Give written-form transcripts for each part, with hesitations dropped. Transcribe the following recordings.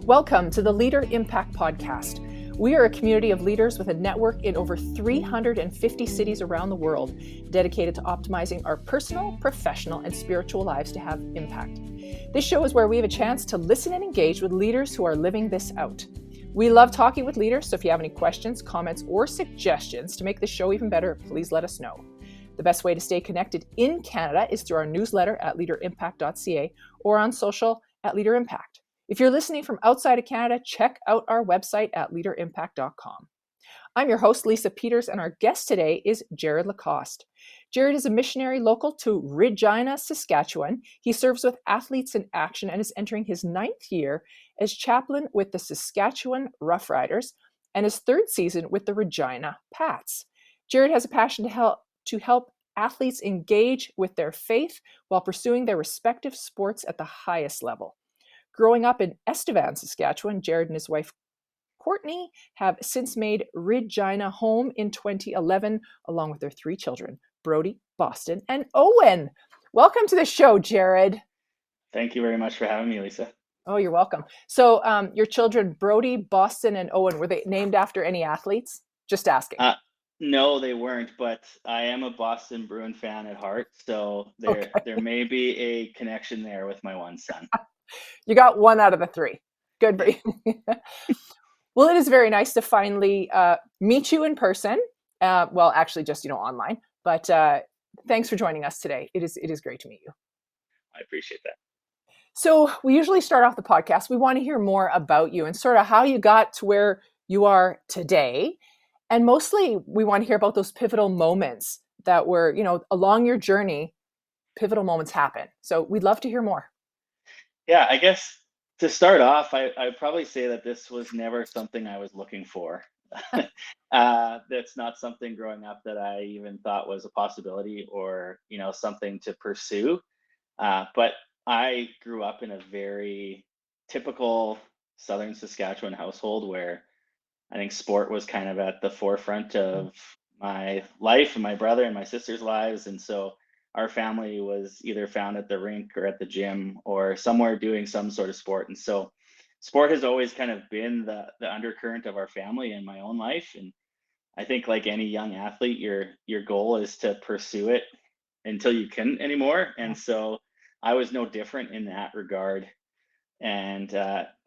Welcome to the Leader Impact Podcast. We are a community of leaders with a network in over 350 cities around the world, dedicated to optimizing our personal, professional, and spiritual lives to have impact. This show is where we have a chance to listen and engage with leaders who are living this out. We love talking with leaders, so if you have any questions, comments, or suggestions to make this show even better, please let us know. The best way to stay connected in Canada is through our newsletter at leaderimpact.ca or on social at LeaderImpact. If you're listening from outside of Canada, check out our website at leaderimpact.com. I'm your host, Lisa Peters, and our guest today is Jared LaCoste. Jared is a missionary local to Regina, Saskatchewan. He serves with Athletes in Action and is entering his 9th year as chaplain with the Saskatchewan Roughriders and his 3rd season with the Regina Pats. Jared has a passion to help athletes engage with their faith while pursuing their respective sports at the highest level. Growing up in Estevan, Saskatchewan, Jared and his wife, Courtney, have since made Regina home in 2011, along with their 3 children, Brody, Boston, and Owen. Welcome to the show, Jared. Thank you very much for having me, Lisa. Oh, you're welcome. So your children, Brody, Boston, and Owen, were they named after any athletes? Just asking. No, they weren't, but I am a Boston Bruin fan at heart, so there may be a connection there with my one son. You got 1 out of the 3. Good for you. Well, it is very nice to finally meet you in person. Well, actually, just online. But thanks for joining us today. It is great to meet you. I appreciate that. So we usually start off the podcast. We want to hear more about you and sort of how you got to where you are today. And mostly, we want to hear about those pivotal moments that were, along your journey, pivotal moments happen. So we'd love to hear more. Yeah, I guess to start off, I'd probably say that this was never something I was looking for. That's not something growing up that I even thought was a possibility or, something to pursue. But I grew up in a very typical Southern Saskatchewan household where I think sport was kind of at the forefront of my life and my brother and my sister's lives. And so our family was either found at the rink or at the gym or somewhere doing some sort of sport. And so sport has always kind of been the undercurrent of our family and my own life. And I think like any young athlete, your goal is to pursue it until you couldn't anymore. And so I was no different in that regard, and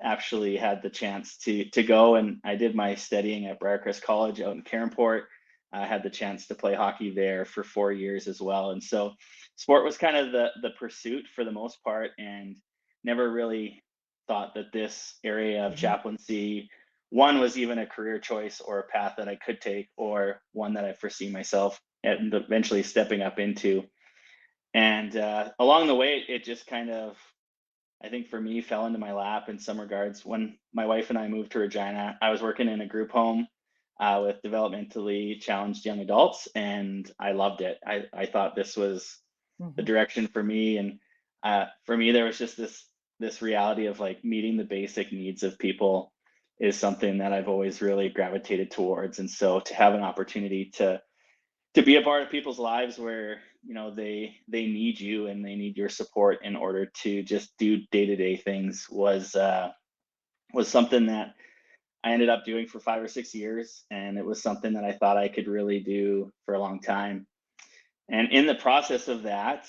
actually had the chance to go, and I did my studying at Briarcrest College out in Cairnport. I had the chance to play hockey there for 4 years as well. And so sport was kind of the pursuit for the most part, and never really thought that this area of chaplaincy, one, was even a career choice or a path that I could take, or one that I foresee myself and eventually stepping up into. And along the way, it just kind of, I think for me, fell into my lap in some regards. When my wife and I moved to Regina, I was working in a group home with developmentally challenged young adults, and I loved it. I thought this was the direction for me. And for me, there was just this reality of like meeting the basic needs of people is something that I've always really gravitated towards. And so to have an opportunity to be a part of people's lives where they need you and they need your support in order to just do day-to-day things was something that I ended up doing for 5 or 6 years, and it was something that I thought I could really do for a long time. And in the process of that,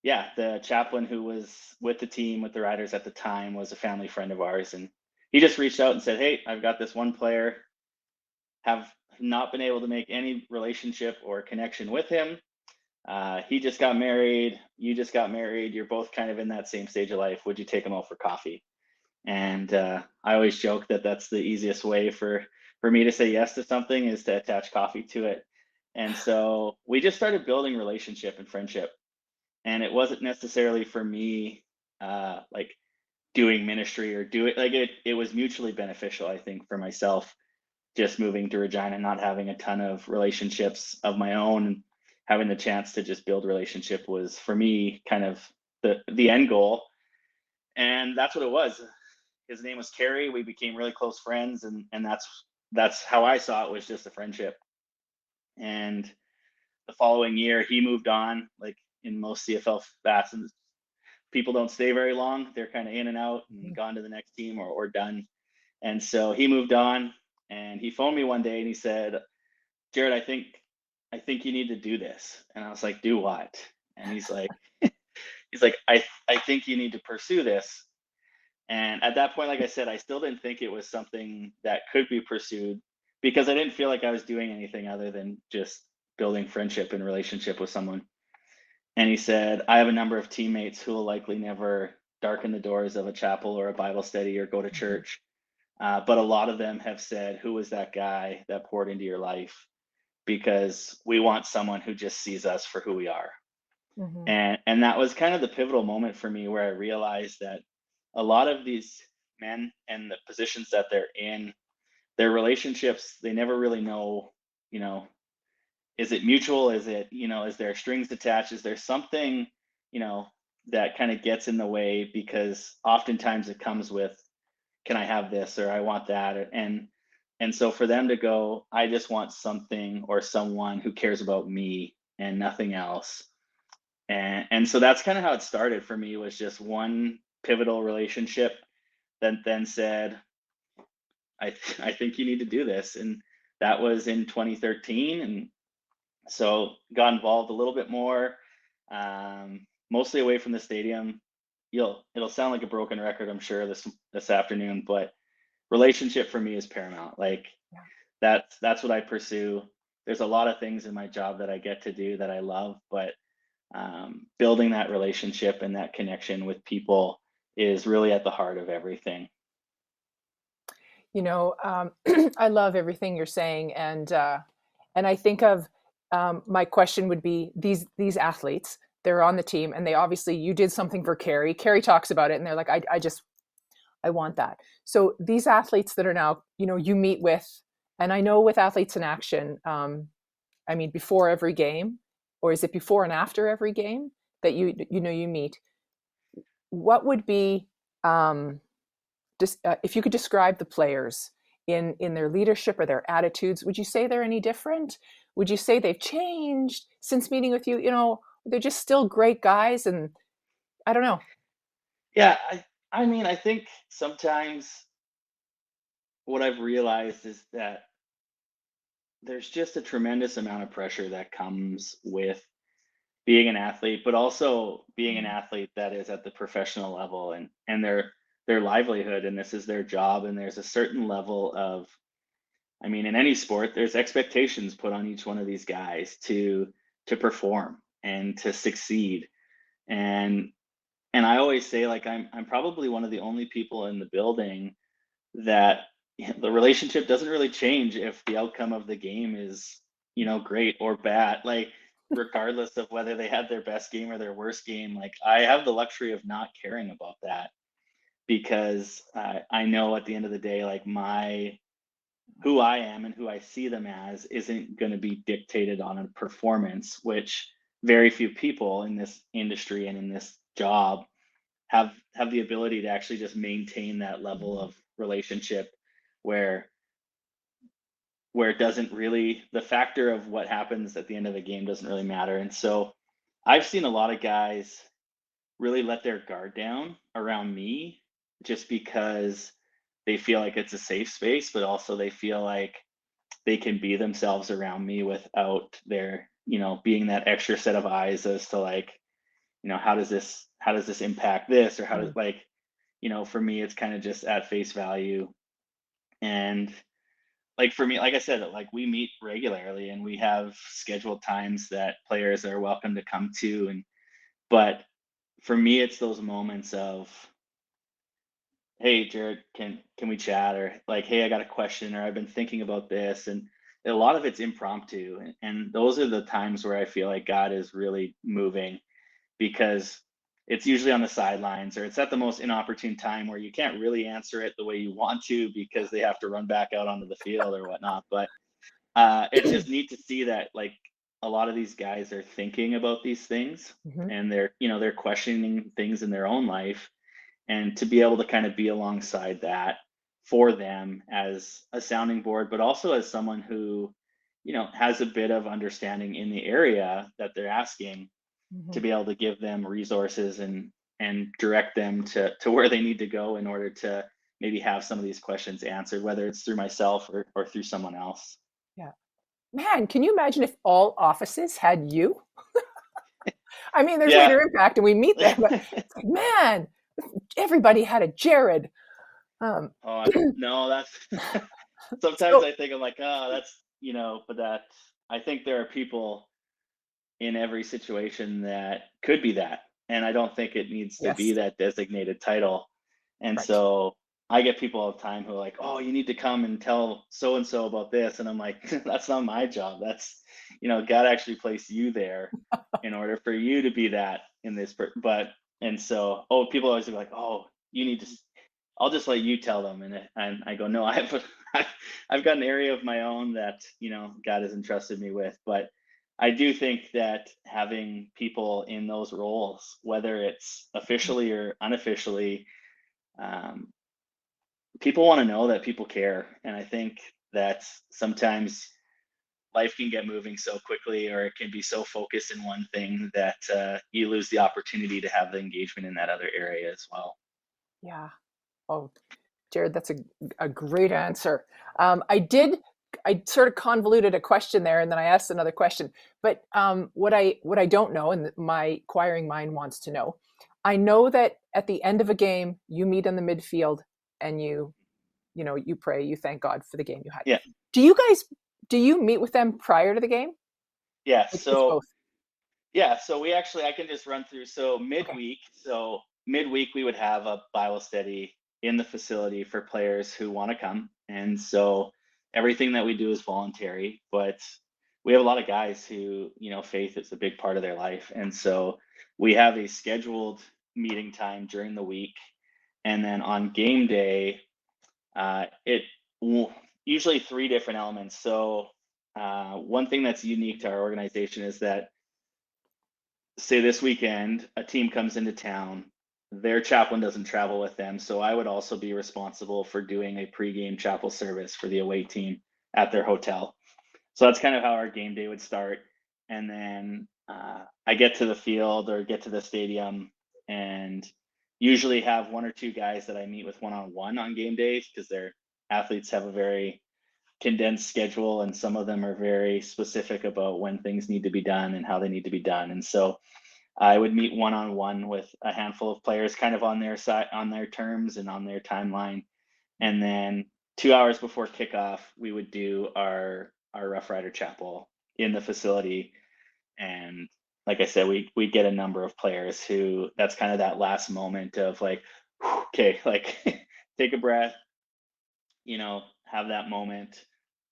the chaplain who was with the team, with the Riders at the time, was a family friend of ours, and he just reached out and said, "Hey, I've got this one player, have not been able to make any relationship or connection with him. He just got married. You just got married. You're both kind of in that same stage of life. Would you take him out for coffee?" And I always joke that that's the easiest way for me to say yes to something, is to attach coffee to it. And so we just started building relationship and friendship. And it wasn't necessarily for me like doing ministry or it was mutually beneficial, I think, for myself. Just moving to Regina, not having a ton of relationships of my own, having the chance to just build relationship was for me kind of the end goal. And that's what it was. His name was Kerry. We became really close friends, and that's how I saw it, was just a friendship. And the following year he moved on, like in most CFL people don't stay very long. They're kind of in and out and gone to the next team or done. And so he moved on, and he phoned me one day and he said, Jared, I think you need to do this. And I was like, do what? And he's like, I think you need to pursue this. And at that point, like I said, I still didn't think it was something that could be pursued because I didn't feel like I was doing anything other than just building friendship and relationship with someone. And he said, I have a number of teammates who will likely never darken the doors of a chapel or a Bible study or go to Mhm. church. But a lot of them have said, who was that guy that poured into your life? Because we want someone who just sees us for who we are. Mhm. And that was kind of the pivotal moment for me where I realized that a lot of these men and the positions that they're in, their relationships, they never really know, you know, is it mutual? Is it, is there strings attached? Is there something, you know, that kind of gets in the way because oftentimes it comes with, can I have this or I want that? And so for them to go, I just want something or someone who cares about me and nothing else. And so that's kind of how it started for me was just one pivotal relationship that then said, I think you need to do this. And that was in 2013. And so got involved a little bit more, mostly away from the stadium. It'll sound like a broken record, I'm sure this afternoon, but relationship for me is paramount. Like Yeah. that's what I pursue. There's a lot of things in my job that I get to do that I love, but building that relationship and that connection with people is really at the heart of everything. You know, I love everything you're saying, and I think of my question would be these athletes. They're on the team, and they obviously you did something for Carrie. Carrie talks about it, and they're like, I want that. So these athletes that are now, you meet with, and I know with athletes in action, I mean, before every game, or is it before and after every game that you meet? What would be just if you could describe the players in their leadership or their attitudes? Would you say they're any different? Would you say they've changed since meeting with you? They're just still great guys, and I don't know. Yeah, I mean, I think sometimes what I've realized is that there's just a tremendous amount of pressure that comes with being an athlete, but also being an Mm, athlete that is at the professional level and their livelihood and this is their job and there's a certain level of, I mean, in any sport, there's expectations put on each one of these guys to perform and to succeed. And and I always say like I'm probably one of the only people in the building that the relationship doesn't really change if the outcome of the game is, great or bad. Like regardless of whether they had their best game or their worst game, like I have the luxury of not caring about that because I know at the end of the day, like my who I am and who I see them as isn't going to be dictated on a performance, which very few people in this industry and in this job have the ability to actually just maintain that level mhm, of relationship where where it doesn't really the factor of what happens at the end of the game doesn't really matter. And so I've seen a lot of guys really let their guard down around me just because they feel like it's a safe space, but also they feel like they can be themselves around me without their, being that extra set of eyes as to like, how does this impact this or how does mm, like, for me it's kind of just at face value. And like for me, like I said, like we meet regularly and we have scheduled times that players are welcome to come to. And but for me it's those moments of, hey Jared, can we chat, or like, hey, I got a question, or I've been thinking about this. And a lot of it's impromptu, and those are the times where I feel like God is really moving because it's usually on the sidelines or it's at the most inopportune time where you can't really answer it the way you want to because they have to run back out onto the field or whatnot. But it's just neat to see that like a lot of these guys are thinking about these things mhm, and they're questioning things in their own life, and to be able to kind of be alongside that for them as a sounding board, but also as someone who, has a bit of understanding in the area that they're asking, to mhm. be able to give them resources and direct them to where they need to go in order to maybe have some of these questions answered, whether it's through myself or through someone else. Yeah. Man, can you imagine if all offices had you? I mean, there's Yeah. Leader Impact and we meet there, but it's like, man, everybody had a Jared. No, that's sometimes So I think I'm like, oh, that's, but that I think there are people in every situation that could be that. And I don't think it needs to be yes, that designated title. And right. so I get people all the time who are like, oh, you need to come and tell so and so about this. And I'm like, that's not my job. That's, God actually placed you there in order for you to be that in this. But, and so, people always be like, oh, you need to, I'll just let you tell them. And I go, no, I've got an area of my own that, God has entrusted me with. But I do think that having people in those roles, whether it's officially or unofficially, um, people want to know that people care. And I think that sometimes life can get moving so quickly, or it can be so focused in one thing that you lose the opportunity to have the engagement in that other area as well. Yeah. Oh, Jared, that's a great answer. I sort of convoluted a question there, and then I asked another question. But what I don't know, and my inquiring mind wants to know, I know that at the end of a game, you meet in the midfield and you pray, you thank God for the game you had. Yeah. Do you guys do you meet with them prior to the game? Yeah. It's So both. I can just run through. So Okay. midweek, we would have a Bible study in the facility for players who want to come. And so everything that we do is voluntary, but we have a lot of guys who, faith is a big part of their life. And so we have a scheduled meeting time during the week. And then on game day, it usually three different elements. So one thing that's unique to our organization is that, say this weekend a team comes into town, their chaplain doesn't travel with them, so I would also be responsible for doing a pregame chapel service for the away team at their hotel. So that's kind of how our game day would start. And then I get to the field or get to the stadium and usually have one or two guys that I meet with one-on-one on game days, because their athletes have a very condensed schedule and some of them are very specific about when things need to be done and how they need to be done. And so I would meet one on one with a handful of players, kind of on their side, on their terms, and on their timeline. And then 2 hours before kickoff, we would do our Rough Rider Chapel in the facility. And like I said, we get a number of players who, that's kind of that last moment of like, okay, like take a breath, have that moment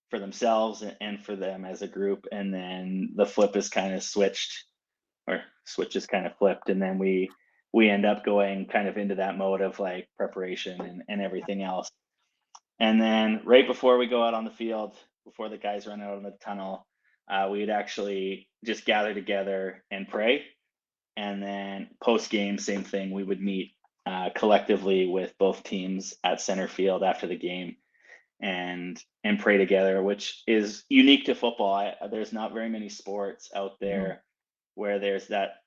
for themselves and for them as a group. And then the flip is kind of switched, or switch is kind of flipped, and then we end up going kind of into that mode of like preparation and everything else. And then right before we go out on the field, before the guys run out of the tunnel, we'd actually just gather together and pray. And then post game, same thing, we would meet collectively with both teams at center field after the game and pray together, which is unique to football. There's not very many sports out Mhm. there where there's that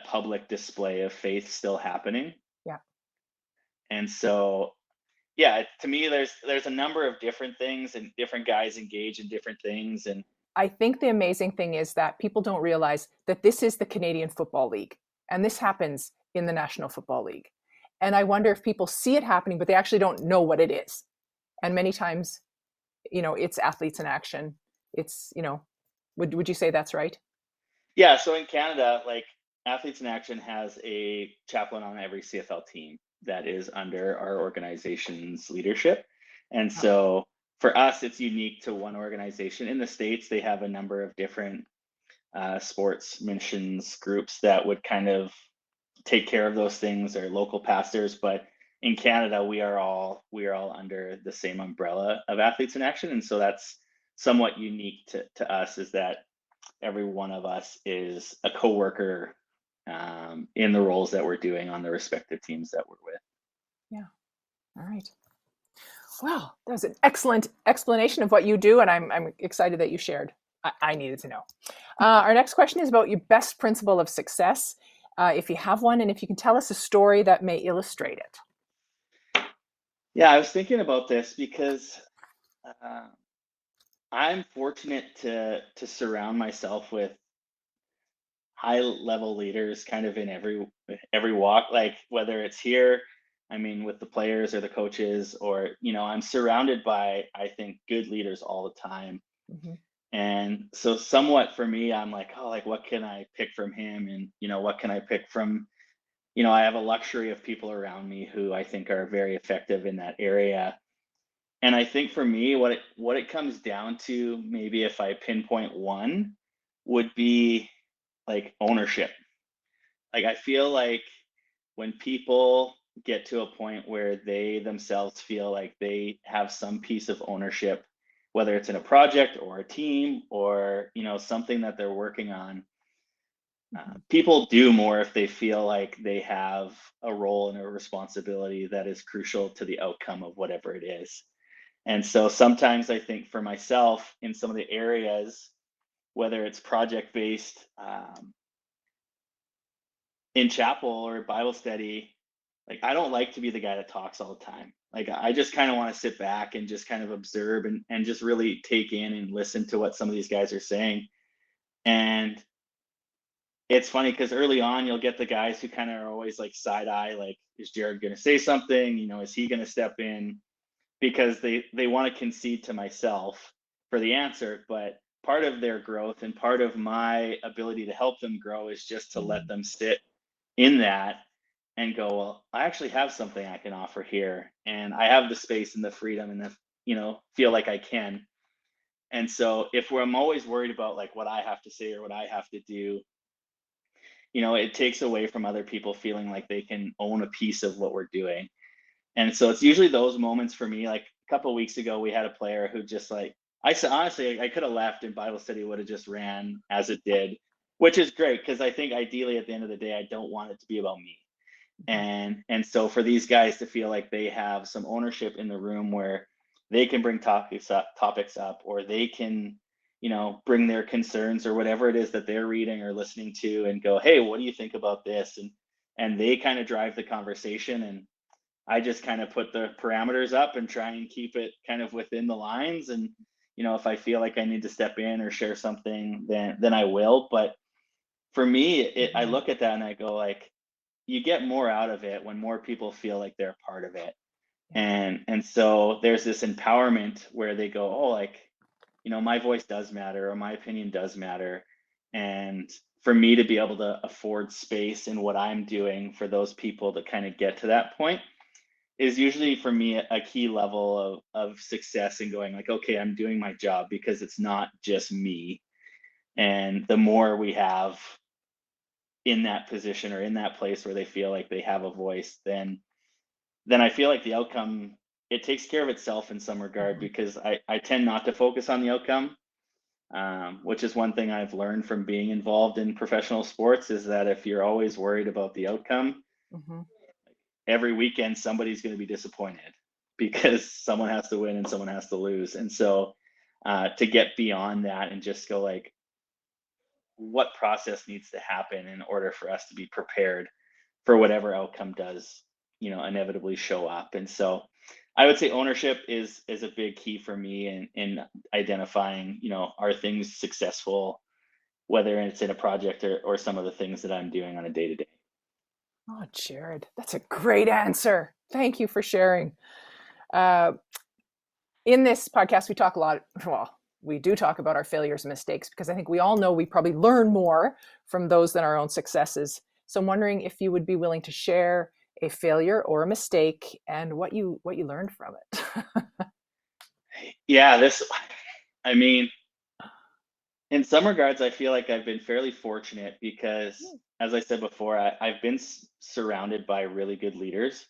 public display of faith still happening. Yeah. And so, yeah, to me, there's a number of different things, and different guys engage in different things. And I think the amazing thing is that people don't realize that this is the Canadian Football League, and this happens in the National Football League. And I wonder if people see it happening, but they actually don't know what it is. And many times, it's athletes in action. It's, would you say that's right? yeah, so in Canada, like Athletes in Action has a chaplain on every CFL team that is under our organization's leadership. And Yeah. so for us, it's unique to one organization. In the States, they have a number of different sports missions groups that would kind of take care of those things, or local pastors. But in Canada, we are all under the same umbrella of Athletes in Action. And so that's somewhat unique to us, is that every one of us is a coworker in the roles that we're doing on the respective teams that we're with. Yeah. All right. Well, that was an excellent explanation of what you do, and I'm excited that you shared. I needed to know. Our next question is about your best principle of success. if you have one, and if you can tell us a story that may illustrate it. Yeah, I was thinking about this because uh, I'm fortunate to surround myself with high level leaders kind of in every walk, like whether it's here, I mean with the players or the coaches, or I'm surrounded by, I think, good leaders all the time. Mm-hmm. And so somewhat for me, I'm like, oh, like what can I pick from him, and what can I pick from, I have a luxury of people around me who I think are very effective in that area. And I think for me, what it comes down to, maybe if I pinpoint one, would be like ownership. Like I feel like when people get to a point where they themselves feel like they have some piece of ownership, whether it's in a project or a team or something that they're working on, Mm-hmm. people do more if they feel like they have a role and a responsibility that is crucial to the outcome of whatever it is. And so sometimes I think for myself in some of the areas, whether it's project based, in chapel or Bible study, like I don't like to be the guy that talks all the time. Like I just kind of want to sit back and just kind of observe and just really take in and listen to what some of these guys are saying. And it's funny because early on you'll get the guys who kind of are always like side eye, like, is Jared gonna say something? Is he gonna step in? Because they want to concede to myself for the answer. But part of their growth and part of my ability to help them grow is just to let them sit in that and go, well, I actually have something I can offer here, and I have the space and the freedom and the feel like I can. And so if I'm always worried about like what I have to say or what I have to do, it takes away from other people feeling like they can own a piece of what we're doing. And so it's usually those moments for me. Like a couple of weeks ago, we had a player who just like, I said, honestly, I could have left and Bible study would have just ran as it did, which is great because I think ideally at the end of the day, I don't want it to be about me. Mm-hmm. And so for these guys to feel like they have some ownership in the room where they can bring topics up, or they can, bring their concerns or whatever it is that they're reading or listening to and go, hey, what do you think about this? And they kind of drive the conversation, and I just kind of put the parameters up and try and keep it kind of within the lines. And if I feel like I need to step in or share something, then I will. But for me, I Mm-hmm. look at that and I go like, you get more out of it when more people feel like they're a part of it. Yeah. And so there's this empowerment where they go, oh, like, my voice does matter or my opinion does matter. And for me to be able to afford space in what I'm doing for those people to kind of get to that point is usually for me a key level of success in going like, okay, I'm doing my job because it's not just me. And the more we have in that position or in that place where they feel like they have a voice, then I feel like the outcome, it takes care of itself in some regard, Mm-hmm. because I tend not to focus on the outcome, which is one thing I've learned from being involved in professional sports, is that if you're always worried about the outcome, Mm-hmm. every weekend somebody's going to be disappointed because someone has to win and someone has to lose. And so to get beyond that and just go like, what process needs to happen in order for us to be prepared for whatever outcome does, inevitably show up. And so I would say ownership is a big key for me in identifying, are things successful, whether it's in a project or some of the things that I'm doing on a day to day. Oh, Jared, that's a great answer. Thank you for sharing. Uh, in this podcast, we talk a lot. Well, we do talk about our failures and mistakes because I think we all know we probably learn more from those than our own successes. So I'm wondering if you would be willing to share a failure or a mistake and what you learned from it. Yeah, I mean, in some regards, I feel like I've been fairly fortunate because, as I said before, I've been surrounded by really good leaders,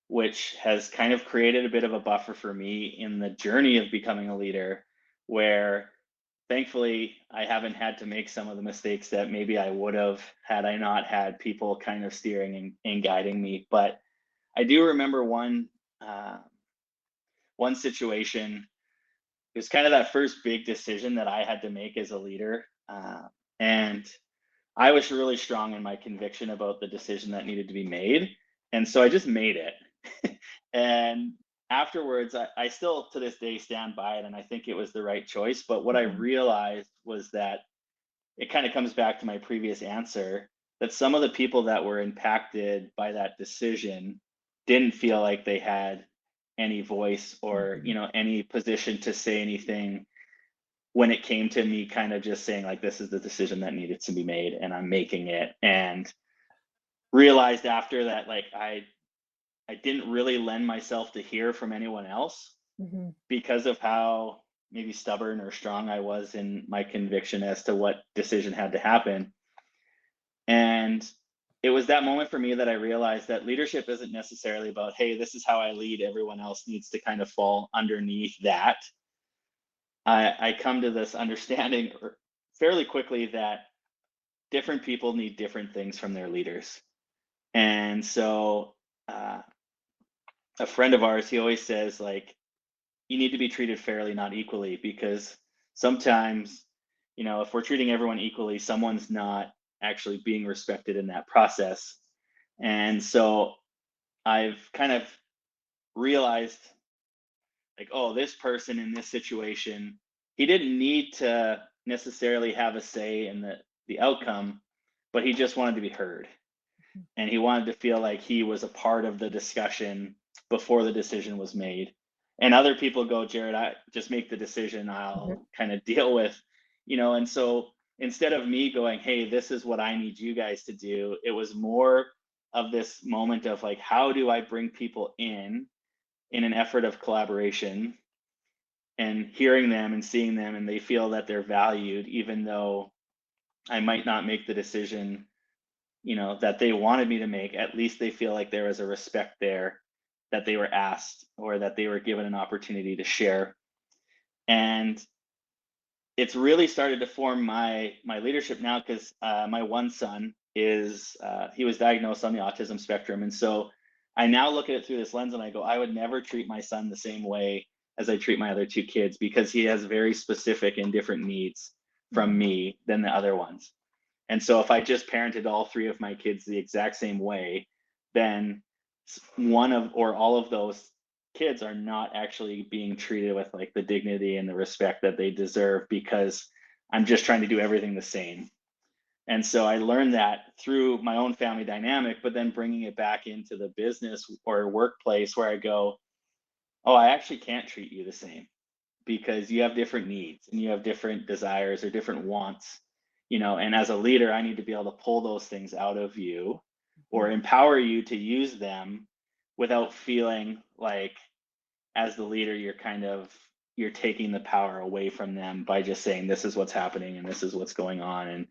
which has kind of created a bit of a buffer for me in the journey of becoming a leader, where thankfully I haven't had to make some of the mistakes that maybe I would have had I not had people kind of steering and guiding me. But I do remember uh, one situation. It was kind of that first big decision that I had to make as a leader. And I was really strong in my conviction about the decision that needed to be made. And so I just made it. And afterwards, I still to this day stand by it. And I think it was the right choice. But what I Mhm. realized was that it kind of comes back to my previous answer, that some of the people that were impacted by that decision didn't feel like they had any voice or, Mhm. any position to say anything when it came to me kind of just saying like, this is the decision that needed to be made and I'm making it. And realized after that, like, I didn't really lend myself to hear from anyone else Mhm. because of how maybe stubborn or strong I was in my conviction as to what decision had to happen. And it was that moment for me that I realized that leadership isn't necessarily about, hey, this is how I lead, everyone else needs to kind of fall underneath that. I come to this understanding fairly quickly that different people need different things from their leaders. And so, a friend of ours, he always says, like, you need to be treated fairly, not equally, because sometimes, if we're treating everyone equally, someone's not actually being respected in that process. And so I've kind of realized, like, oh, this person in this situation, he didn't need to necessarily have a say in the outcome, but he just wanted to be heard. And he wanted to feel like he was a part of the discussion before the decision was made. And other people go, Jared, I just make the decision, Mhm. I'll kind of deal with, and so instead of me going, hey, this is what I need you guys to do, it was more of this moment of like, how do I bring people in an effort of collaboration and hearing them and seeing them and they feel that they're valued, even though I might not make the decision, that they wanted me to make. At least they feel like there was a respect there, that they were asked or that they were given an opportunity to share. And it's really started to form my leadership now because my one son is he was diagnosed on the autism spectrum, and so I now look at it through this lens and I go, I would never treat my son the same way as I treat my other two kids because he has very specific and different needs from Mhm. me than the other ones. And so if I just parented all three of my kids the exact same way, then one of or all of those kids are not actually being treated with like the dignity and the respect that they deserve because I'm just trying to do everything the same. And so I learned that through my own family dynamic, but then bringing it back into the business or workplace where I go, oh, I actually can't treat you the same because you have different needs and you have different desires or different wants, and as a leader, I need to be able to pull those things out of you or Mhm. empower you to use them without feeling like as the leader you're taking the power away from them by just saying this is what's happening and this is what's going on and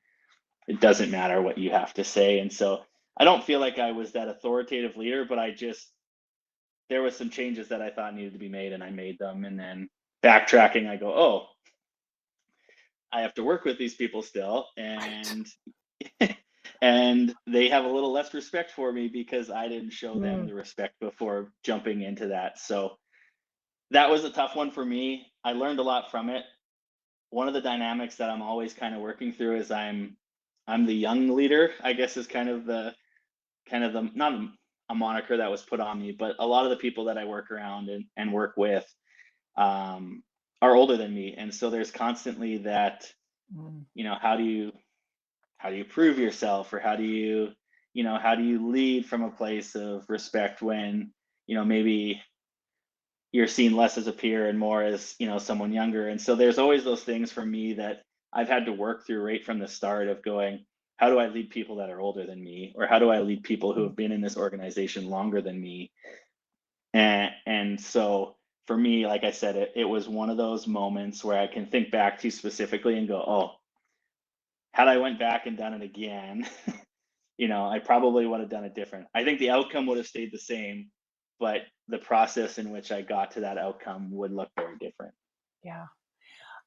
it doesn't matter what you have to say. And so I don't feel like I was that authoritative leader, but I just there was some changes that I thought needed to be made and I made them. And then backtracking, I go, oh, I have to work with these people still, Right. and they have a little less respect for me because I didn't show them Mm. the respect before jumping into that. So that was a tough one for me. I learned a lot from it. One of the dynamics that I'm always kind of working through is I'm the young leader, I guess is kind of the not a moniker that was put on me, but a lot of the people that I work around and work with um, are older than me, and so there's constantly that, Mm. how do you prove yourself or how do you lead from a place of respect when maybe you're seen less as a peer and more as someone younger. And so there's always those things for me that I've had to work through right from the start of going, how do I lead people that are older than me, or how do I lead people who Mm. have been in this organization longer than me? And so for me, like I said, it was one of those moments where I can think back to specifically and go, oh, had I went back and done it again, I probably would have done it different. I think the outcome would have stayed the same, but the process in which I got to that outcome would look very different. Yeah.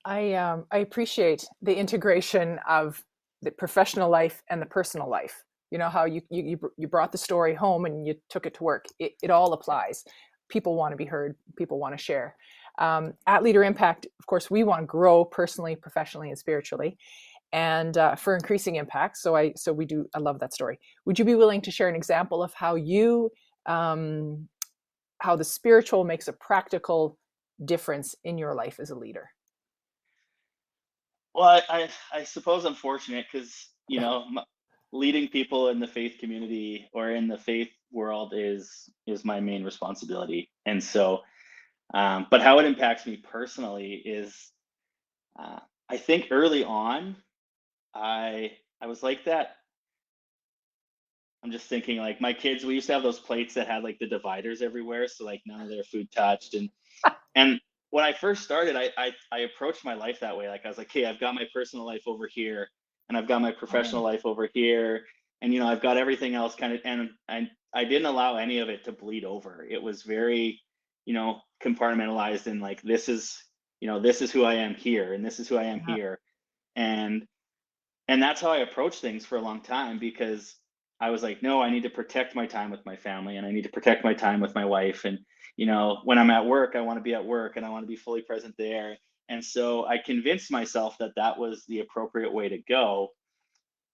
I appreciate the integration of the professional life and the personal life. You know how you brought the story home and you took it to work. It all applies. People want to be heard. People want to share. At Leader Impact, of course, we want to grow personally, professionally, and spiritually. and for increasing impact. I love that story. Would you be willing to share an example of how how the spiritual makes a practical difference in your life as a leader? Well, I suppose I'm fortunate because, leading people in the faith community or in the faith world is my main responsibility. And so, but how it impacts me personally is, uh, I think early on, I was like that. I'm just thinking like my kids, we used to have those plates that had like the dividers everywhere, so like none of their food touched. And when I first started, I approached my life that way. Like I was like, hey, I've got my personal life over here, and I've got my professional Oh, life over here, and I've got everything else kind of, and I didn't allow any of it to bleed over. It was very, compartmentalized, and like this is who I am here, and this is who I am yeah. here, and that's how I approached things for a long time because I was like, no, I need to protect my time with my family and I need to protect my time with my wife. And, when I'm at work, I want to be at work and I want to be fully present there. And so I convinced myself that that was the appropriate way to go.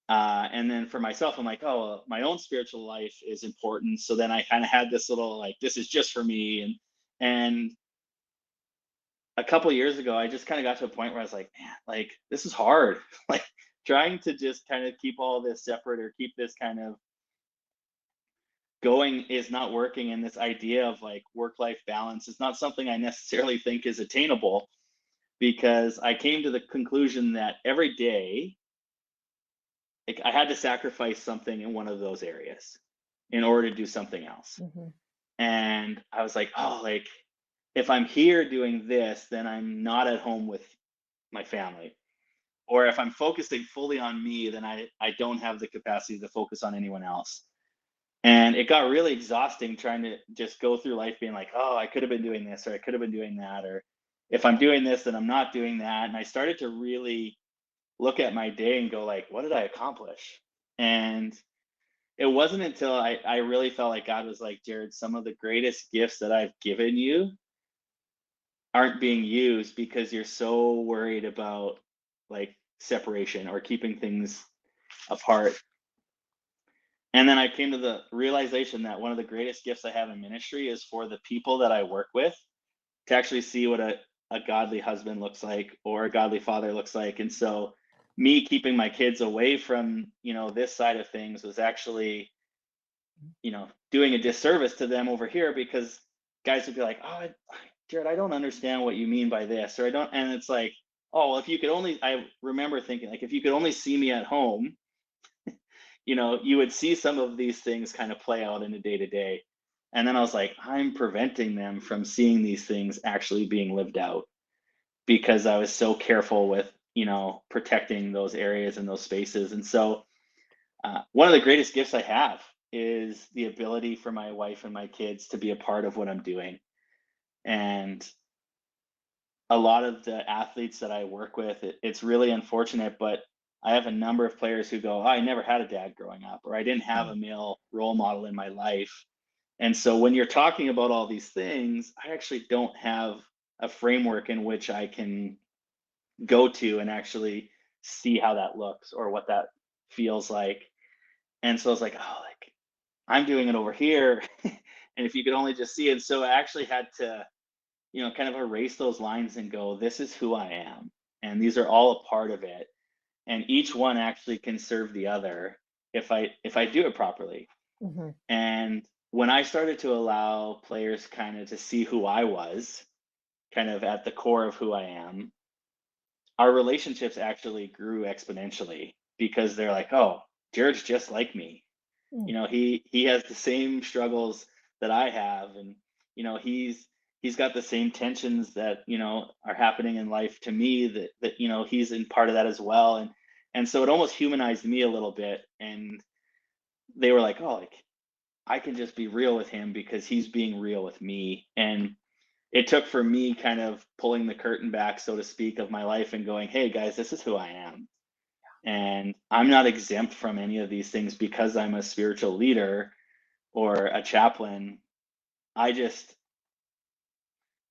And then for myself, I'm like, oh, well, my own spiritual life is important. So then I kind of had this little like, this is just for me. And a couple years ago, I just kind of got to a point where I was like, man, like this is hard. Like trying to just kind of keep all this separate or keep this kind of going is not working. And this idea of like work-life balance is not something I necessarily think is attainable because I came to the conclusion that every day, like I had to sacrifice something in one of those areas in order to do something else. Hmm. And I was like, oh, like if I'm here doing this, then I'm not at home with my family. Or if I'm focusing fully on me, then I don't have the capacity to focus on anyone else. And it got really exhausting trying to just go through life being like, oh, I could have been doing this or I could have been doing that. Or if I'm doing this, then I'm not doing that. And I started to really look at my day and go like, what did I accomplish? And it wasn't until I really felt like God was like, Jared, some of the greatest gifts that I've given you aren't being used because you're so worried about like separation or keeping things apart. And then I came to the realization that one of the greatest gifts I have in ministry is for the people that I work with to actually see what a godly husband looks like or a godly father looks like. And so me keeping my kids away from, this side of things was actually, doing a disservice to them over here because guys would be like, oh, Jared, I don't understand what you mean by this, or I don't. And it's like, oh, well, if you could only, I remember thinking like, if you could only see me at home, you would see some of these things kind of play out in a day to day. And then I was like, I'm preventing them from seeing these things actually being lived out because I was so careful with, protecting those areas and those spaces. And so one of the greatest gifts I have is the ability for my wife and my kids to be a part of what I'm doing. And a lot of the athletes that I work with, it's really unfortunate, but I have a number of players who go, oh, I never had a dad growing up, or I didn't have a male role model in my life. And so when you're talking about all these things, I actually don't have a framework in which I can go to and actually see how that looks or what that feels like. And so I was like, oh, like I'm doing it over here. And if you could only just see it. So I actually had to, kind of erase those lines and go, this is who I am. And these are all a part of it. And each one actually can serve the other if I do it properly. Hmm. And when I started to allow players kind of to see who I was, kind of at the core of who I am, our relationships actually grew exponentially because they're like, oh, Jared's just like me. He has the same struggles that I have, and he's got the same tensions that are happening in life to me that he's in part of that as well. And so it almost humanized me a little bit, and they were like, oh, like I can just be real with him because he's being real with me. And it took for me kind of pulling the curtain back, so to speak, of my life and going, hey guys, this is who I am. And I'm not exempt from any of these things because I'm a spiritual leader or a chaplain. I just,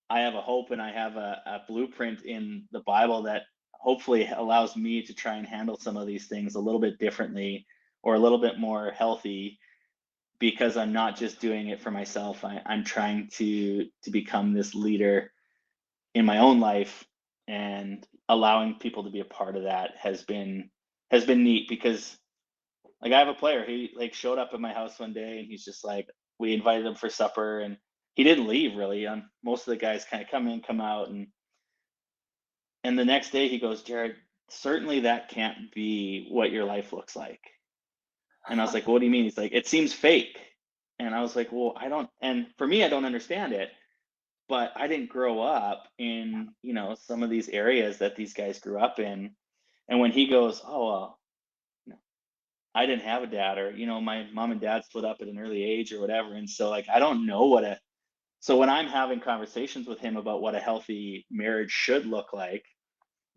I have a hope and I have a blueprint in the Bible that hopefully allows me to try and handle some of these things a little bit differently or a little bit more healthy, because I'm not just doing it for myself. I'm trying to become this leader in my own life, and allowing people to be a part of that has been neat. Because like I have a player, he like showed up at my house one day and he's just like, we invited him for supper and he didn't leave really. Most of the guys kind of come in, come out, and the next day he goes, Jared, certainly that can't be what your life looks like. And I was like, what do you mean? He's like, it seems fake. And I was like, well, I don't, and for me, I don't understand it, but I didn't grow up in, some of these areas that these guys grew up in. And when he goes, oh, well, you know, I didn't have a dad, or, my mom and dad split up at an early age or whatever. And so like, I don't know so when I'm having conversations with him about what a healthy marriage should look like,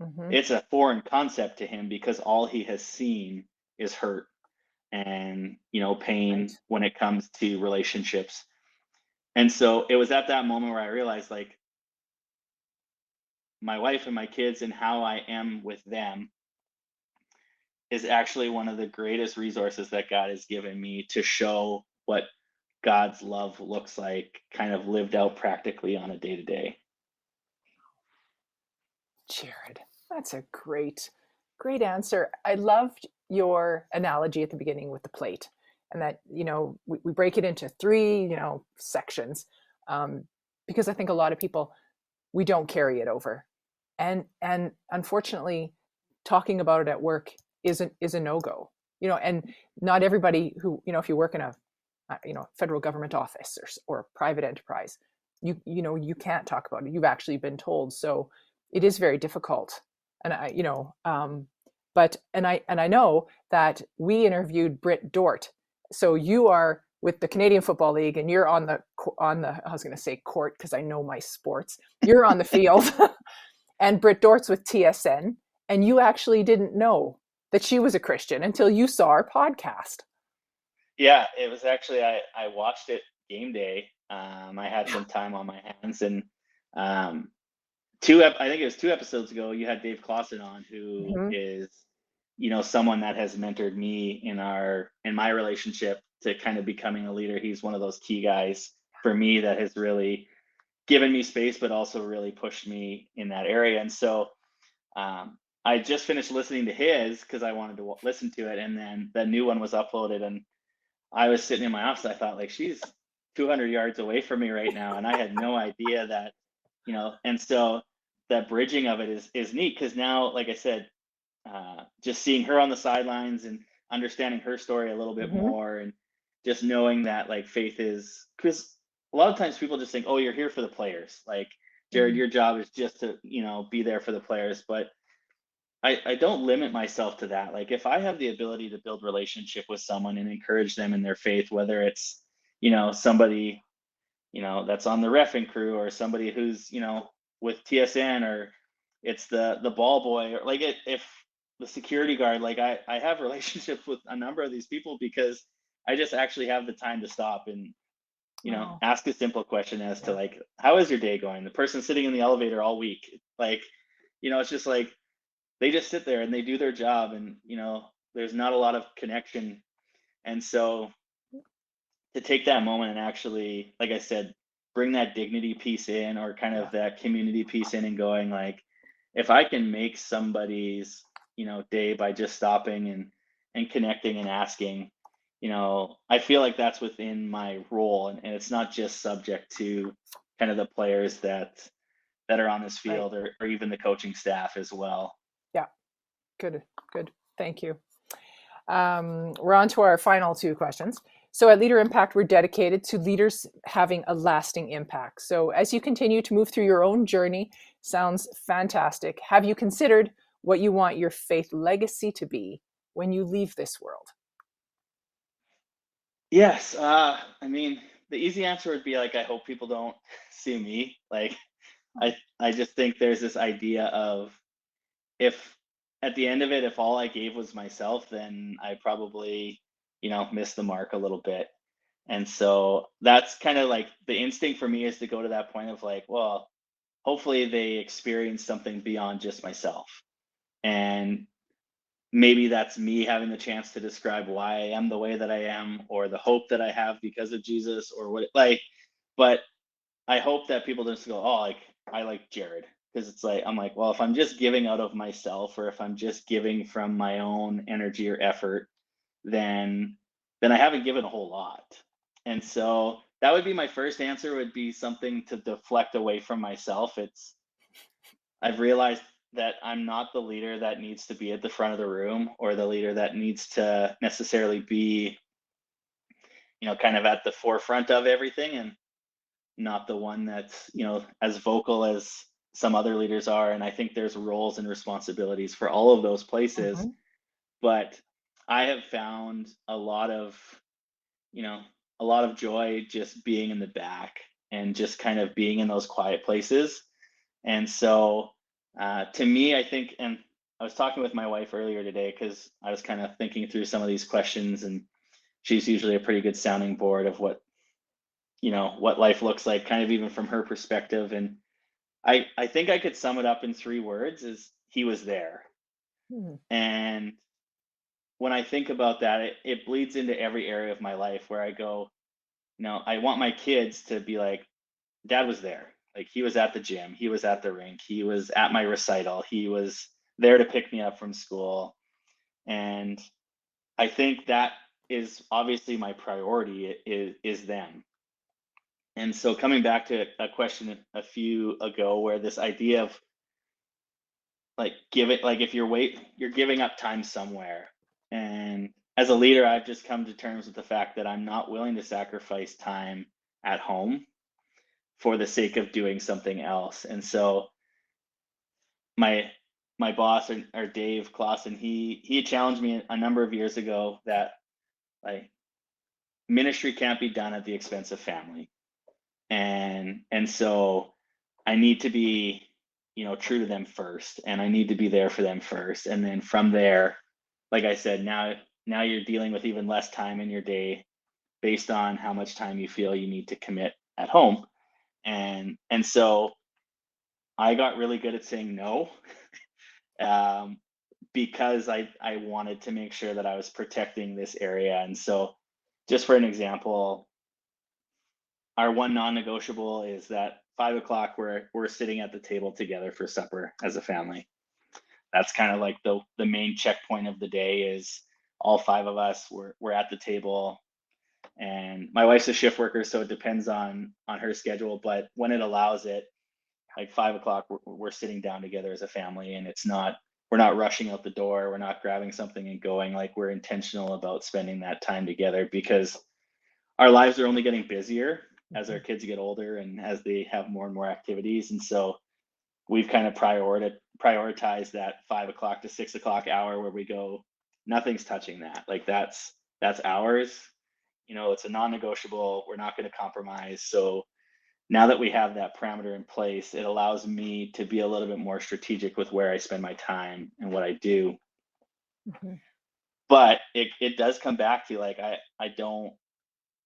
Mm-hmm. it's a foreign concept to him, because all he has seen is hurt and, Right. pain when it comes to relationships. And so it was at that moment where I realized, like, my wife and my kids and how I am with them is actually one of the greatest resources that God has given me to show what God's love looks like, kind of lived out practically on a day to day. Jared, that's a great answer. I loved your analogy at the beginning with the plate, and that, we break it into three, sections, because I think a lot of people, we don't carry it over. And unfortunately, talking about it at work is a no-go. And not everybody who, if you work in a federal government office or private enterprise, you can't talk about it. You've actually been told. So it is very difficult. And but I know that we interviewed Britt Dort. So you are with the Canadian Football League, and you're on the I was going to say court because I know my sports. You're on the field, and Britt Dort's with TSN, and you actually didn't know that she was a Christian until you saw our podcast. Yeah, it was actually, I watched it game day. I had Yeah. some time on my hands, and um, I think it was 2 episodes ago, you had Dave Clausen on, who Mm-hmm. is, someone that has mentored me in my relationship to kind of becoming a leader. He's one of those key guys for me that has really given me space, but also really pushed me in that area. And so I just finished listening to his because I wanted to listen to it, and then the new one was uploaded, and I was sitting in my office. I thought, like, she's 200 yards away from me right now, and I had no idea that, And so that bridging of it is neat, because now, like I said, just seeing her on the sidelines and understanding her story a little bit Mm-hmm. more, and just knowing that, like, faith is, because a lot of times people just think, oh, you're here for the players. Like, Jared, Mm-hmm. your job is just to, be there for the players. But I don't limit myself to that. Like, if I have the ability to build relationship with someone and encourage them in their faith, whether it's, somebody, that's on the reffing crew, or somebody who's, with TSN, or it's the ball boy, or like if the security guard, like I have relationships with a number of these people because I just actually have the time to stop and, Oh, ask a simple question as to, yeah. like, how is your day going? The person sitting in the elevator all week, like, it's just like, they just sit there and they do their job, and there's not a lot of connection. And so to take that moment and actually, like I said, bring that dignity piece in, or kind Yeah. of that community piece in, and going, like, if I can make somebody's, day by just stopping and connecting and asking, I feel like that's within my role, and it's not just subject to kind of the players that are on this Right. field, or even the coaching staff as well. Yeah. Good. Good. Thank you. We're on to our final two questions. So at Leader Impact, we're dedicated to leaders having a lasting impact. So as you continue to move through your own journey, sounds fantastic. Have you considered what you want your faith legacy to be when you leave this world? Yes, I mean, the easy answer would be, like, I hope people don't see me. Like, I just think there's this idea of, if at the end of it, if all I gave was myself, then I probably, missed the mark a little bit. And so that's kind of like the instinct for me, is to go to that point of, like, well, hopefully they experience something beyond just myself. And maybe that's me having the chance to describe why I am the way that I am, or the hope that I have because of Jesus, or what, like, but I hope that people just go, oh, like, I like Jared. Because it's like, I'm like, well, if I'm just giving out of myself, or if I'm just giving from my own energy or effort, then I haven't given a whole lot. And so that would be my first answer, would be something to deflect away from myself. I've realized that I'm not the leader that needs to be at the front of the room, or the leader that needs to necessarily be, kind of at the forefront of everything, and not the one that's, as vocal as some other leaders are. And I think there's roles and responsibilities for all of those places. Mhm. But I have found you know, a lot of joy just being in the back, and just kind of being in those quiet places. And so, to me, I think, and I was talking with my wife earlier today, because I was kind of thinking through some of these questions, and she's usually a pretty good sounding board of what life looks like, kind of even from her perspective. And I think I could sum it up in 3 words: is he was there. Hmm. And when I think about that, it bleeds into every area of my life, where I go, I want my kids to be like, dad was there. Like, he was at the gym, he was at the rink, he was at my recital, he was there to pick me up from school. And I think that is obviously my priority, is them. And so, coming back to a question a few ago, where this idea of, like, give it, like, if you're giving up time somewhere. And as a leader, I've just come to terms with the fact that I'm not willing to sacrifice time at home for the sake of doing something else. And so, my my boss, or Dave Clausen, he had challenged me a number of years ago that, like, ministry can't be done at the expense of family. And so I need to be, true to them first, and I need to be there for them first. And then from there, like I said, now you're dealing with even less time in your day, based on how much time you feel you need to commit at home. And so I got really good at saying no, um, because I wanted to make sure that I was protecting this area. And so, just for an example, our one non-negotiable is that 5 o'clock we're sitting at the table together for supper as a family. That's kind of like the main checkpoint of the day, is all five of us, we're at the table. And my wife's a shift worker, so it depends on her schedule, but when it allows it, like 5 o'clock, we're sitting down together as a family. And we're not rushing out the door, we're not grabbing something and going. Like, we're intentional about spending that time together, because our lives are only getting busier as our Mhm. kids get older, and as they have more and more activities. And so we've kind of prioritized that 5 o'clock to 6 o'clock hour, where we go, nothing's touching that. Like, that's ours. It's a non-negotiable. We're not going to compromise. So now that we have that parameter in place, it allows me to be a little bit more strategic with where I spend my time and what I do. Mhm. But it does come back to, like, I don't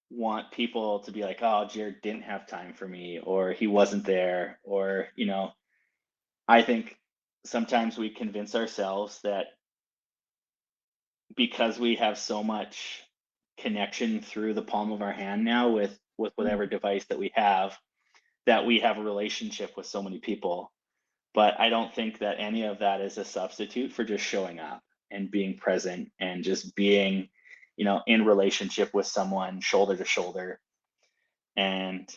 want people to be like, oh, Jared didn't have time for me, or he wasn't there, or, I think sometimes we convince ourselves that, because we have so much connection through the palm of our hand now, with whatever Mm. device that we have, that we have a relationship with so many people. But I don't think that any of that is a substitute for just showing up and being present, and just being, in relationship with someone shoulder to shoulder. And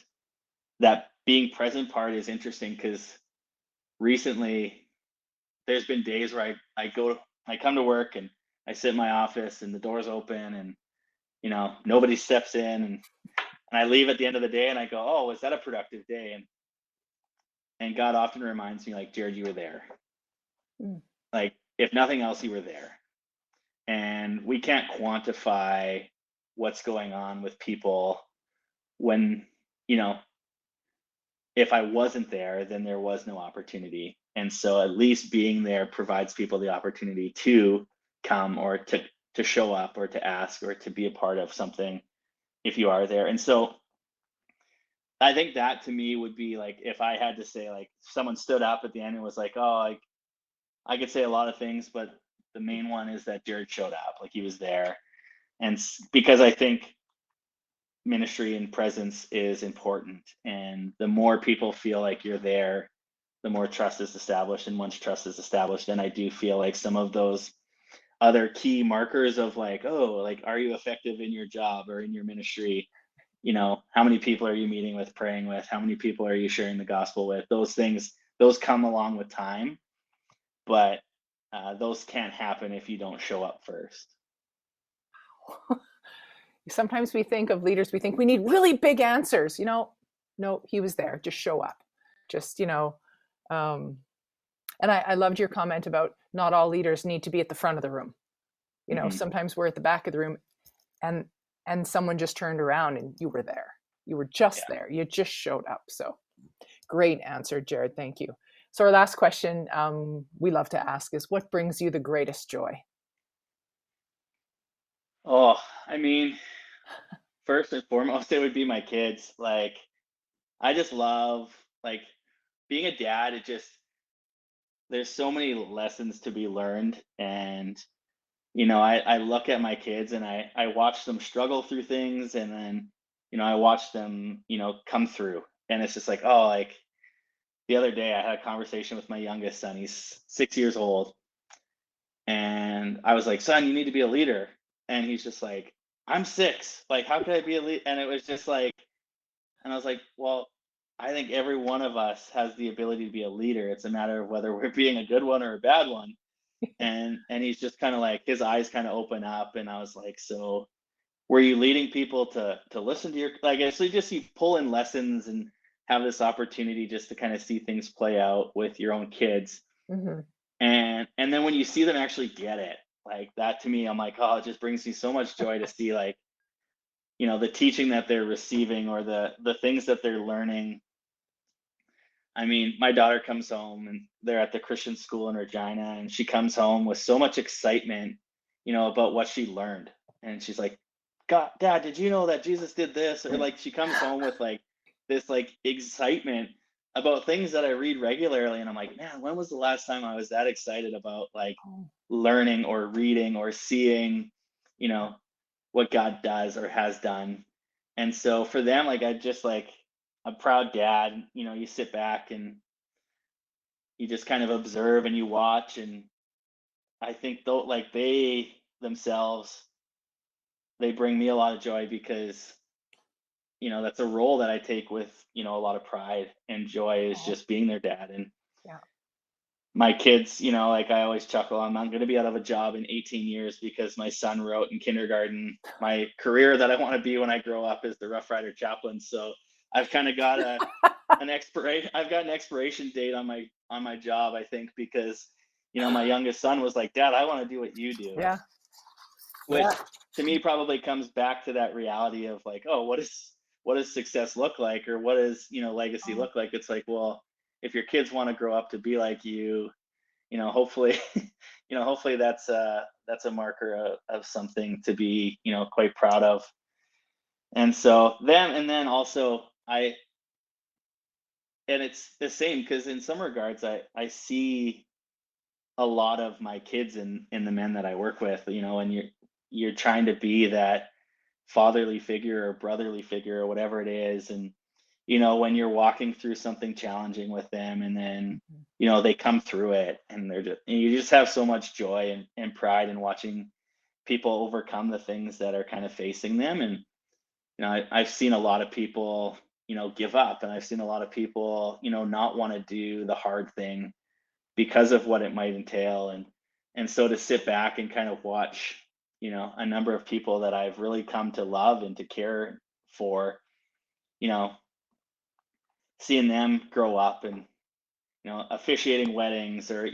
that being present part is interesting, because recently there's been days where I come to work, and I sit in my office, and the door's open, and, nobody steps in, and I leave at the end of the day, and I go, oh, was that a productive day? And God often reminds me, like, Jared, you were there. Mm. Like, if nothing else, you were there. And we can't quantify what's going on with people, when, you know if I wasn't there, then there was no opportunity. And so, at least being there provides people the opportunity to come, or to show up, or to ask, or to be a part of something, if you are there. And so, I think that, to me, would be like, if I had to say, like, someone stood up at the end and was like, oh, like, I could say a lot of things, but the main one is that Jared showed up, like he was there. And because I think ministry and presence is important. And the more people feel like you're there, the more trust is established. And once trust is established, then I do feel like some of those other key markers of like, oh, like, are you effective in your job or in your ministry? How many people are you meeting with, praying with? How many people are you sharing the gospel with? Those things, those come along with time, but those can't happen if you don't show up first. Sometimes we think of leaders, we think we need really big answers. No, he was there. Just show up. Just, and I loved your comment about not all leaders need to be at the front of the room. Sometimes we're at the back of the room and someone just turned around and you were there. You were just there. You just showed up. So great answer, Jared. Thank you. So our last question we love to ask is, what brings you the greatest joy? Oh, I mean, first and foremost, it would be my kids. Like, I just love, like, being a dad. There's so many lessons to be learned. And, I look at my kids and I watch them struggle through things. And then, I watch them, come through. And it's just like, oh, like the other day I had a conversation with my youngest son. He's 6 years old. And I was like, son, you need to be a leader. And he's just like, I'm six. Like, how could I be a leader? And it was just like, and I was like, well, I think every one of us has the ability to be a leader. It's a matter of whether we're being a good one or a bad one. And he's just kind of like, his eyes kind of open up. And I was like, so were you leading people to listen to your, like, so you pull in lessons and have this opportunity just to kind of see things play out with your own kids. Mm-hmm. And then when you see them actually get it, like that, to me, I'm like, oh, it just brings me so much joy to see, like, the teaching that they're receiving or the things that they're learning. I mean, my daughter comes home and they're at the Christian school in Regina, and she comes home with so much excitement, about what she learned. And she's like, God, Dad, did you know that Jesus did this? Or like she comes home with like this like excitement about things that I read regularly. And I'm like, man, when was the last time I was that excited about like learning or reading or seeing, what God does or has done? And so for them, like, I just like a proud dad, you sit back and you just kind of observe and you watch. And I think though, like they themselves, they bring me a lot of joy because, that's a role that I take with, a lot of pride and joy, is just being their dad. And Yeah. my kids, like I always chuckle, I'm not going to be out of a job in 18 years because my son wrote in kindergarten, my career that I want to be when I grow up is the Rough Rider chaplain. So I've kind of got I've got an expiration date on my job, I think, because, my youngest son was like, Dad, I want to do what you do. Yeah. Which to me probably comes back to that reality of like, oh, what does success look like? Or what does, legacy look like? It's like, well, if your kids want to grow up to be like you, hopefully, hopefully that's a marker of something to be, quite proud of. And so then also and it's the same, because in some regards I see a lot of my kids in the men that I work with, and you're trying to be that fatherly figure or brotherly figure or whatever it is. And when you're walking through something challenging with them, and then they come through it, and you just have so much joy and pride in watching people overcome the things that are kind of facing them. And I've seen a lot of people give up, and I've seen a lot of people not want to do the hard thing because of what it might entail. And so to sit back and kind of watch a number of people that I've really come to love and to care for, you know seeing them grow up, and officiating weddings, or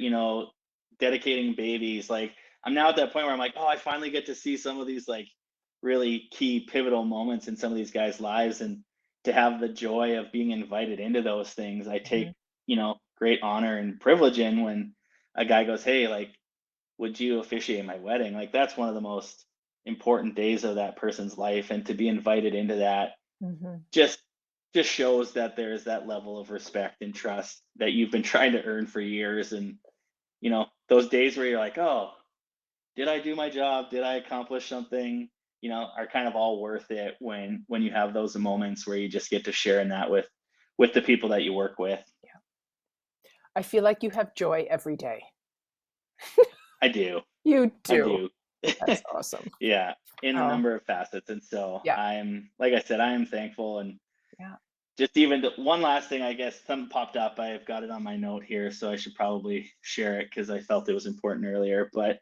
dedicating babies. Like, I'm now at that point where I'm like, oh, I finally get to see some of these like really key pivotal moments in some of these guys' lives, and to have the joy of being invited into those things, I take great honor and privilege in when a guy goes, hey, like, would you officiate my wedding? Like, that's one of the most important days of that person's life, and to be invited into that Mm-hmm. just shows that there's that level of respect and trust that you've been trying to earn for years. And those days where you're like, oh, did I do my job? Did I accomplish something? Are kind of all worth it when you have those moments where you just get to share in that with the people that you work with. Yeah. I feel like you have joy every day. I do. You do. I do. That's awesome. Yeah, in a Oh, number of facets. And so yeah. like I said, I am thankful. And Yeah. just even one last thing, I guess something popped up. I've got it on my note here, so I should probably share it because I felt it was important earlier. But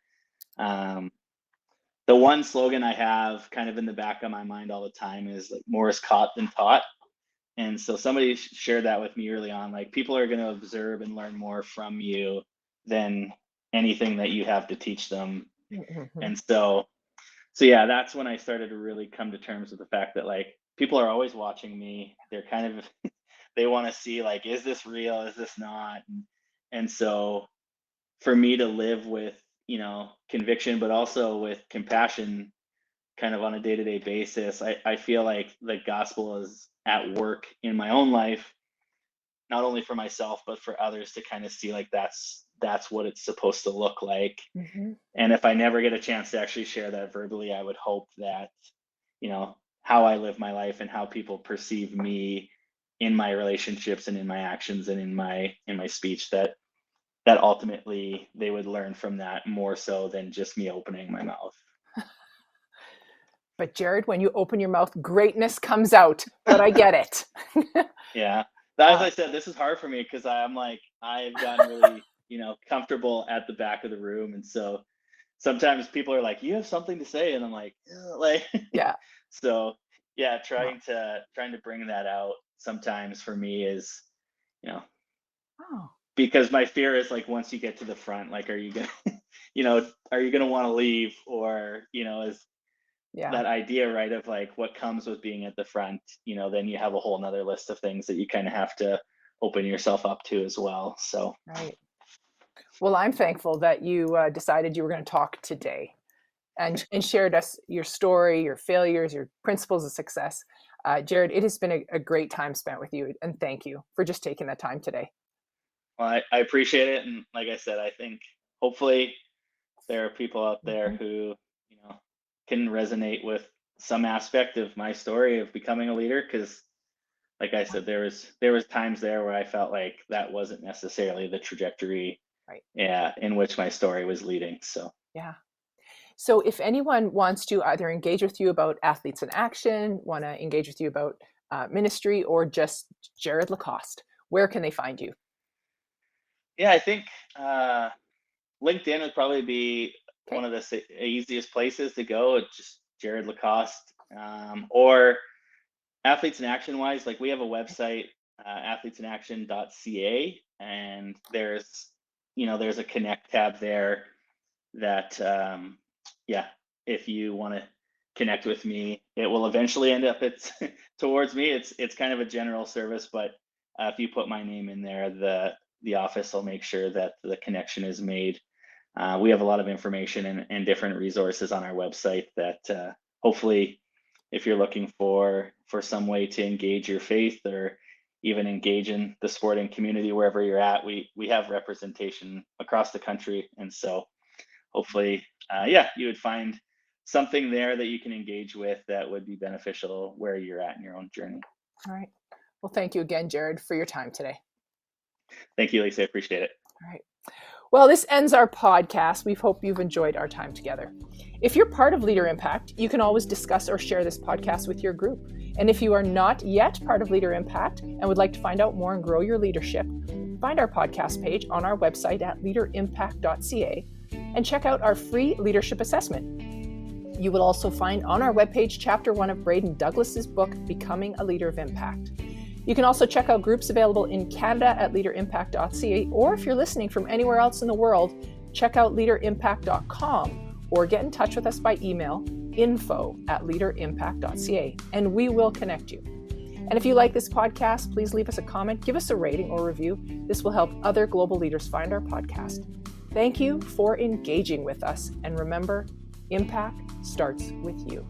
um, the one slogan I have kind of in the back of my mind all the time is like, more is caught than taught. And so somebody shared that with me early on, like people are going to observe and learn more from you than anything that you have to teach them. Mm-hmm. And so yeah, that's when I started to really come to terms with the fact that like people are always watching me. They're kind of they want to see like, is this real? Is this not? And so for me to live with, conviction, but also with compassion kind of on a day-to-day basis, I feel like the gospel is at work in my own life, not only for myself, but for others to kind of see like that's what it's supposed to look like. Mm-hmm. And if I never get a chance to actually share that verbally, I would hope that, how I live my life and how people perceive me in my relationships and in my actions and in my speech, that ultimately they would learn from that more so than just me opening my mouth. But Jared, when you open your mouth, greatness comes out. But I get it. Yeah. As I said, this is hard for me because I'm like, I've gotten really, comfortable at the back of the room. And so sometimes people are like, you have something to say. And I'm like, like, Yeah. so yeah, trying to bring that out sometimes for me is, Oh. because my fear is like, once you get to the front, like, are you gonna, are you gonna want to leave? Or, is Yeah. that idea, right, of like what comes with being at the front, then you have a whole nother list of things that you kind of have to open yourself up to as well. So Right. Well, I'm thankful that you decided you were going to talk today and shared us your story, your failures, your principles of success. Jared, it has been a great time spent with you, and thank you for just taking the time today. well, I appreciate it. And like I said, I think hopefully there are people out there Mm-hmm. who, can resonate with some aspect of my story of becoming a leader. Because like I said, there was times there where I felt like that wasn't necessarily the trajectory, Right. yeah, in which my story was leading. So Yeah. So if anyone wants to either engage with you about Athletes in Action, want to engage with you about ministry, or just Jared LaCoste, where can they find you? yeah, I think LinkedIn would probably be Okay. one of the easiest places to go. It's just Jared LaCoste, or Athletes in Action wise, like we have a website, athletesinaction.ca, and there's a connect tab there that, yeah, if you want to connect with me, it will eventually end up it's towards me. It's kind of a general service, but if you put my name in there, the office will make sure that the connection is made. We have a lot of information and different resources on our website that, hopefully, if you're looking for some way to engage your faith or even engage in the sporting community wherever you're at, we have representation across the country. And so hopefully, yeah, you would find something there that you can engage with that would be beneficial where you're at in your own journey. All right. Well, thank you again, Jared, for your time today. Thank you, Lisa. I appreciate it. All right. Well, this ends our podcast. We hope you've enjoyed our time together. If you're part of Leader Impact, you can always discuss or share this podcast with your group. And if you are not yet part of Leader Impact and would like to find out more and grow your leadership, find our podcast page on our website at leaderimpact.ca and check out our free leadership assessment. You will also find on our webpage Chapter 1 of Braden Douglas's book, Becoming a Leader of Impact. You can also check out groups available in Canada at leaderimpact.ca, or if you're listening from anywhere else in the world, check out leaderimpact.com or get in touch with us by email, info@leaderimpact.ca, and we will connect you. And if you like this podcast, please leave us a comment, give us a rating or review. This will help other global leaders find our podcast. Thank you for engaging with us, and remember, impact starts with you.